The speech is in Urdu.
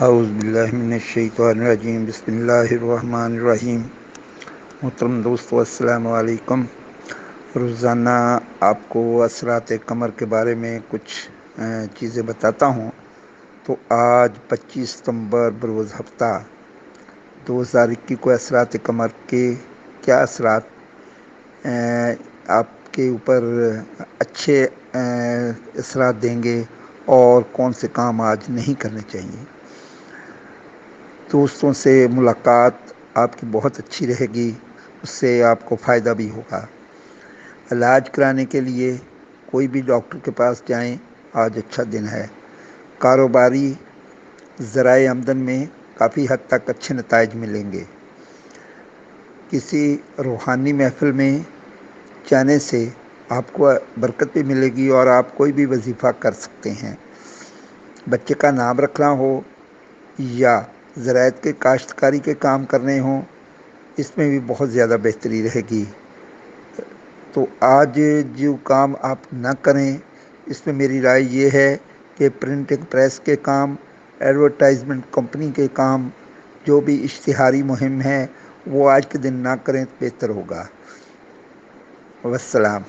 اعوذ باللہ من الشیطان الرجیم بسم اللہ الرحمن الرحیم۔ محترم دوستو السلام علیکم۔ روزانہ آپ کو اثرات قمر کے بارے میں کچھ چیزیں بتاتا ہوں۔ تو آج 25 ستمبر بروز ہفتہ 2021 کو اثرات قمر کے کیا اثرات آپ کے اوپر اچھے اثرات دیں گے اور کون سے کام آج نہیں کرنے چاہیے۔ دوستوں سے ملاقات آپ کی بہت اچھی رہے گی، اس سے آپ کو فائدہ بھی ہوگا۔ علاج کرانے کے لیے کوئی بھی ڈاکٹر کے پاس جائیں، آج اچھا دن ہے۔ کاروباری ذرائع آمدن میں کافی حد تک اچھے نتائج ملیں گے۔ کسی روحانی محفل میں جانے سے آپ کو برکت بھی ملے گی اور آپ کوئی بھی وظیفہ کر سکتے ہیں۔ بچے کا نام رکھنا ہو یا زراعت کے کاشتکاری کے کام کرنے ہوں، اس میں بھی بہت زیادہ بہتری رہے گی۔ تو آج جو کام آپ نہ کریں، اس میں میری رائے یہ ہے کہ پرنٹنگ پریس کے کام، ایڈورٹائزمنٹ کمپنی کے کام، جو بھی اشتہاری مہم ہے وہ آج کے دن نہ کریں، بہتر ہوگا۔ والسلام۔